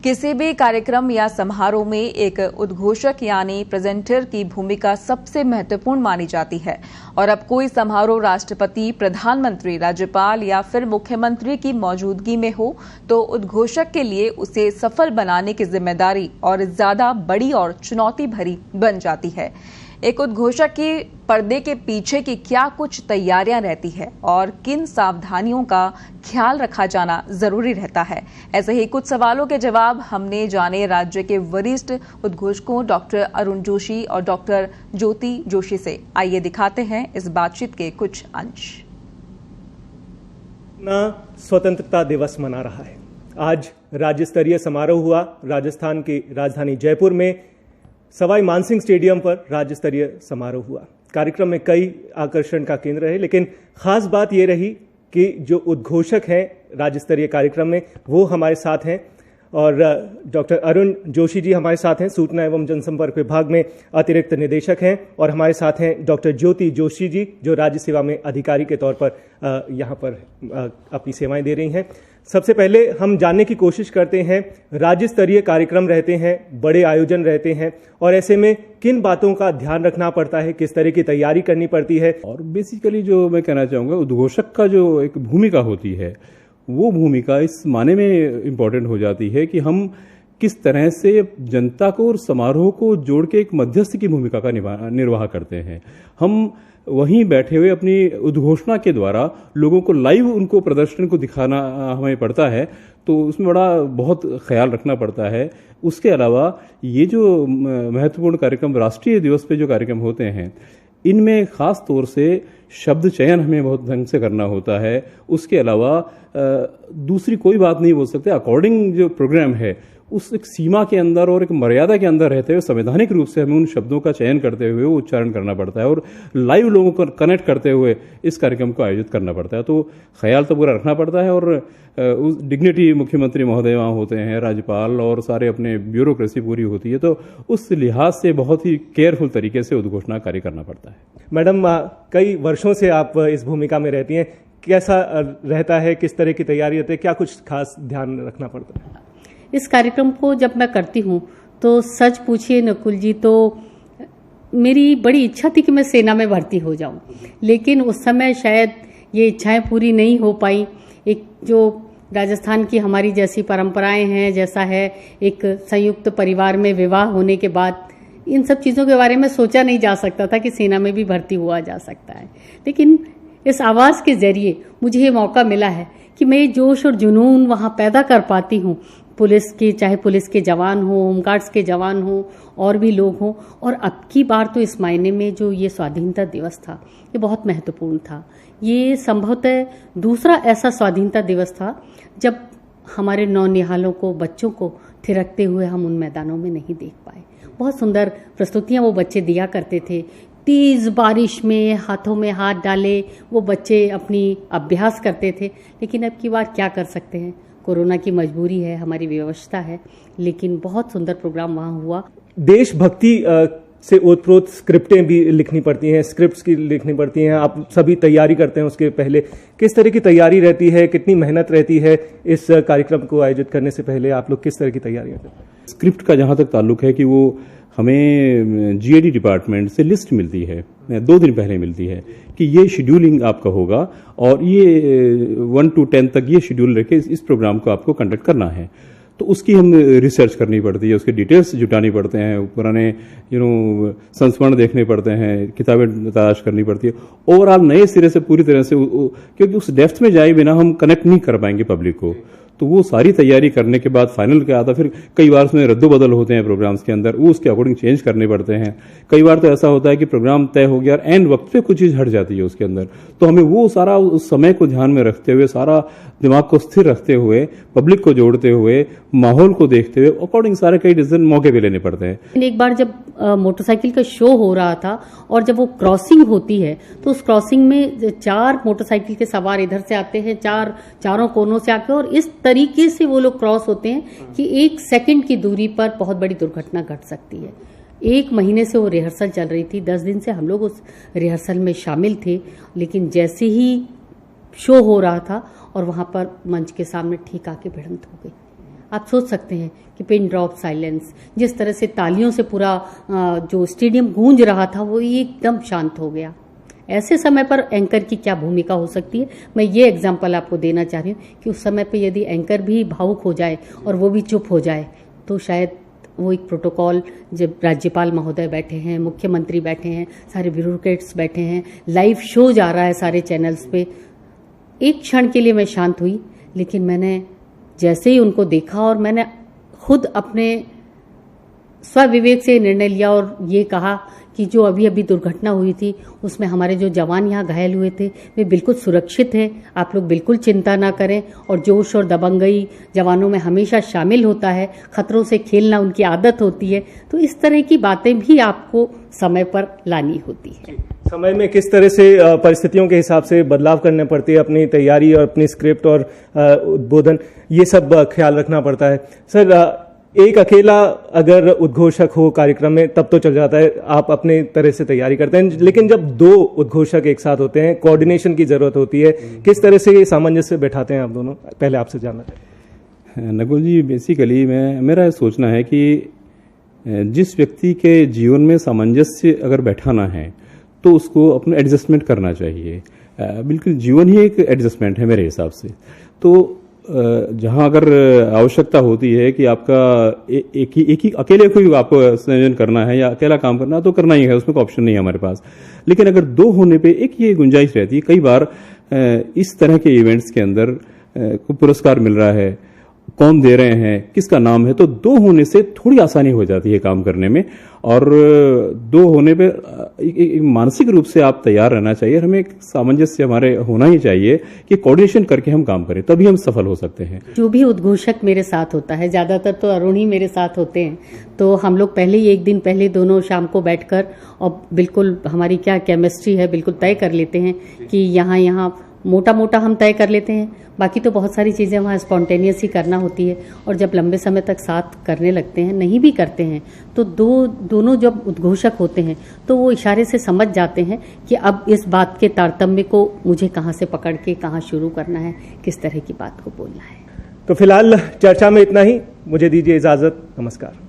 किसी भी कार्यक्रम या समारोह में एक उद्घोषक यानी प्रेजेंटर की भूमिका सबसे महत्वपूर्ण मानी जाती है और अब कोई समारोह राष्ट्रपति, प्रधानमंत्री, राज्यपाल या फिर मुख्यमंत्री की मौजूदगी में हो तो उद्घोषक के लिए उसे सफल बनाने की जिम्मेदारी और ज्यादा बड़ी और चुनौती भरी बन जाती है। एक उद्घोषक की पर्दे के पीछे की क्या कुछ तैयारियां रहती है और किन सावधानियों का ख्याल रखा जाना जरूरी रहता है, ऐसे ही कुछ सवालों के जवाब हमने जाने राज्य के वरिष्ठ उद्घोषकों डॉक्टर अरुण जोशी और डॉक्टर ज्योति जोशी से। आइए दिखाते हैं इस बातचीत के कुछ अंश। स्वतंत्रता दिवस मना रहा है। आज राज्य स्तरीय समारोह हुआ राजस्थान की राजधानी जयपुर में सवाई मानसिंह स्टेडियम पर राज्य स्तरीय समारोह हुआ। कार्यक्रम में कई आकर्षण का केंद्र रहे, लेकिन खास बात यह रही कि जो उद्घोषक हैं राज्य स्तरीय कार्यक्रम में वो हमारे साथ हैं और डॉक्टर अरुण जोशी जी हमारे साथ हैं, सूचना एवं जनसंपर्क विभाग में अतिरिक्त निदेशक हैं, और हमारे साथ हैं डॉक्टर ज्योति जोशी जी जो राज्य सेवा में अधिकारी के तौर पर यहाँ पर अपनी सेवाएं दे रही हैं। सबसे पहले हम जानने की कोशिश करते हैं, राज्य स्तरीय कार्यक्रम रहते हैं, बड़े आयोजन रहते हैं, और ऐसे में किन बातों का ध्यान रखना पड़ता है, किस तरह की तैयारी करनी पड़ती है। और बेसिकली जो मैं कहना चाहूँगा, उद्घोषक का जो एक भूमिका होती है वो भूमिका इस माने में इम्पोर्टेंट हो जाती है कि हम किस तरह से जनता को और समारोह को जोड़ के एक मध्यस्थ की भूमिका का निर्वाह करते हैं। हम वहीं बैठे हुए अपनी उद्घोषणा के द्वारा लोगों को लाइव उनको प्रदर्शन को दिखाना हमें पड़ता है, तो उसमें बहुत ख्याल रखना पड़ता है। उसके अलावा ये जो महत्वपूर्ण कार्यक्रम राष्ट्रीय दिवस पे जो कार्यक्रम होते हैं, इनमें खास तौर से शब्द चयन हमें बहुत ढंग से करना होता है। उसके अलावा दूसरी कोई बात नहीं बोल सकते। अकॉर्डिंग जो प्रोग्राम है उस एक सीमा के अंदर और एक मर्यादा के अंदर रहते हुए संवैधानिक रूप से हमें उन शब्दों का चयन करते हुए वो उच्चारण करना पड़ता है और लाइव लोगों को कनेक्ट करते हुए इस कार्यक्रम को आयोजित करना पड़ता है। तो ख्याल तो पूरा रखना पड़ता है, और उस डिग्निटी मुख्यमंत्री महोदय वहाँ होते हैं, राज्यपाल और सारे अपने ब्यूरोक्रेसी पूरी होती है, तो उस लिहाज से बहुत ही केयरफुल तरीके से उद्घोषणा कार्य करना पड़ता है। मैडम, कई वर्षों से आप इस भूमिका में रहती हैं, कैसा रहता है, किस तरह की तैयारी रहती है, क्या कुछ खास ध्यान रखना पड़ता है? इस कार्यक्रम को जब मैं करती हूँ तो सच पूछिए नकुल जी, तो मेरी बड़ी इच्छा थी कि मैं सेना में भर्ती हो जाऊं, लेकिन उस समय शायद ये इच्छाएं पूरी नहीं हो पाई। एक जो राजस्थान की हमारी जैसी परंपराएं हैं, जैसा है एक संयुक्त परिवार में विवाह होने के बाद, इन सब चीज़ों के बारे में सोचा नहीं जा सकता था कि सेना में भी भर्ती हुआ जा सकता है। लेकिन इस आवाज़ के जरिए मुझे ये मौका मिला है कि मैं ये जोश और जुनून वहाँ पैदा कर पाती हूँ। पुलिस के, चाहे पुलिस के जवान हो, होमगार्ड्स के जवान हो, और भी लोग हों। और अब की बार तो इस मायने में जो ये स्वाधीनता दिवस था ये बहुत महत्वपूर्ण था। ये संभवतः दूसरा ऐसा स्वाधीनता दिवस था जब हमारे नौनिहालों को, बच्चों को थिरकते हुए हम उन मैदानों में नहीं देख पाए। बहुत सुंदर प्रस्तुतियां वो बच्चे दिया करते थे। तेज बारिश में हाथों में हाथ डाले वो बच्चे अपनी अभ्यास करते थे। लेकिन अब की बार क्या कर सकते हैं, कोरोना की मजबूरी है, हमारी व्यवस्था है, लेकिन बहुत सुंदर प्रोग्राम वहाँ हुआ। देशभक्ति से ओतप्रोत स्क्रिप्टें भी लिखनी पड़ती हैं, स्क्रिप्ट्स की लिखनी पड़ती हैं, आप सभी तैयारी करते हैं उसके पहले। किस तरह की तैयारी रहती है, कितनी मेहनत रहती है इस कार्यक्रम को आयोजित करने से पहले? आप लोग किस तरह की तैयारी करते हैं? स्क्रिप्ट का जहाँ तक ताल्लुक है कि वो हमें जीएडी डिपार्टमेंट से लिस्ट मिलती है, 2 दिन पहले मिलती है कि ये शेड्यूलिंग आपका होगा और ये 1 to 10 तक ये शेड्यूल रखे इस प्रोग्राम को आपको कंडक्ट करना है। तो उसकी हम रिसर्च करनी पड़ती है, उसके डिटेल्स जुटानी पड़ते हैं, पुराने संस्मरण देखने पड़ते हैं, किताबें तलाश करनी पड़ती है। ओवरऑल नए सिरे से पूरी तरह से क्योंकि उस डेप्थ में जाए बिना हम कनेक्ट नहीं कर पाएंगे पब्लिक को। तो वो सारी तैयारी करने के बाद फाइनल क्या आता, फिर कई बार उसमें रद्दोबदल होते हैं प्रोग्राम्स के अंदर, वो उसके अकॉर्डिंग चेंज करने पड़ते हैं। कई बार तो ऐसा होता है कि प्रोग्राम तय हो गया और एंड वक्त पे कुछ चीज हट जाती है उसके अंदर, तो हमें वो सारा उस समय को ध्यान में रखते हुए, सारा दिमाग को स्थिर रखते हुए, पब्लिक को जोड़ते हुए, माहौल को देखते हुए अकॉर्डिंग सारे कई डिसीजन मौके पे लेने पड़ते हैं। एक बार जब मोटरसाइकिल का शो हो रहा था और जब वो क्रॉसिंग होती है तो उस क्रॉसिंग में 4 मोटरसाइकिल के सवार इधर से आते हैं, चारों कोनों से आके, और इस तरीके से वो लोग क्रॉस होते हैं कि 1 सेकंड की दूरी पर बहुत बड़ी दुर्घटना घट सकती है। 1 महीने से वो रिहर्सल चल रही थी, 10 दिन से हम लोग उस रिहर्सल में शामिल थे। लेकिन जैसे ही शो हो रहा था और वहां पर मंच के सामने ठीक आके भिड़ंत हो गई। आप सोच सकते हैं कि पिन ड्रॉप साइलेंस, जिस तरह से तालियों से पूरा जो स्टेडियम गूंज रहा था वो एकदम शांत हो गया। ऐसे समय पर एंकर की क्या भूमिका हो सकती है, मैं ये एग्जाम्पल आपको देना चाह रही हूँ कि उस समय पे यदि एंकर भी भावुक हो जाए और वो भी चुप हो जाए तो शायद वो एक प्रोटोकॉल, जब राज्यपाल महोदय बैठे हैं, मुख्यमंत्री बैठे हैं, सारे ब्यूरोक्रेट्स बैठे हैं, लाइव शो जा रहा है सारे चैनल्स पे, एक क्षण के लिए मैं शांत हुई, लेकिन मैंने जैसे ही उनको देखा और मैंने खुद अपने स्वविवेक से निर्णय लिया और ये कहा कि जो अभी अभी दुर्घटना हुई थी उसमें हमारे जो जवान यहाँ घायल हुए थे वे बिल्कुल सुरक्षित हैं, आप लोग बिल्कुल चिंता ना करें। और जोश और दबंगई जवानों में हमेशा शामिल होता है, खतरों से खेलना उनकी आदत होती है, तो इस तरह की बातें भी आपको समय पर लानी होती है। समय में किस तरह से परिस्थितियों के हिसाब से बदलाव करने पड़ते हैं, अपनी तैयारी और अपनी स्क्रिप्ट और उद्बोधन, ये सब ख्याल रखना पड़ता है। सर, एक अकेला अगर उद्घोषक हो कार्यक्रम में तब तो चल जाता है, आप अपने तरह से तैयारी करते हैं, लेकिन जब दो उद्घोषक एक साथ होते हैं, कोऑर्डिनेशन की जरूरत होती है, किस तरह से सामंजस्य बैठाते हैं आप दोनों? पहले आपसे जानना चाहिए। नकुल जी, बेसिकली मेरा सोचना है कि जिस व्यक्ति के जीवन में सामंजस्य अगर बैठाना है तो उसको अपना एडजस्टमेंट करना चाहिए। बिल्कुल जीवन ही एक एडजस्टमेंट है मेरे हिसाब से। तो जहां अगर आवश्यकता होती है कि आपका एक ही अकेले को ही आपको संयोजन करना है या अकेला काम करना है तो करना ही है, उसमें कोई ऑप्शन नहीं है हमारे पास। लेकिन अगर दो होने पे एक ये गुंजाइश रहती है, कई बार इस तरह के इवेंट्स के अंदर पुरस्कार मिल रहा है, कौन दे रहे हैं, किसका नाम है, तो दो होने से थोड़ी आसानी हो जाती है काम करने में। और दो होने पे मानसिक रूप से आप तैयार रहना चाहिए। हमें एक सामंजस्य हमारे होना ही चाहिए कि कोऑर्डिनेशन करके हम काम करें, तभी हम सफल हो सकते हैं। जो भी उद्घोषक मेरे साथ होता है, ज्यादातर तो अरुण ही मेरे साथ होते हैं, तो हम लोग पहले ही एक दिन पहले दोनों शाम को बैठकर और बिल्कुल हमारी क्या केमिस्ट्री है बिल्कुल तय कर लेते हैं कि यहाँ मोटा मोटा हम तय कर लेते हैं, बाकी तो बहुत सारी चीज़ें वहाँ स्पॉन्टेनियस ही करना होती है। और जब लंबे समय तक साथ करने लगते हैं, नहीं भी करते हैं, तो दोनों जब उद्घोषक होते हैं तो वो इशारे से समझ जाते हैं कि अब इस बात के तारतम्य को मुझे कहाँ से पकड़ के कहाँ शुरू करना है, किस तरह की बात को बोलना है। तो फिलहाल चर्चा में इतना ही, मुझे दीजिए इजाजत, नमस्कार।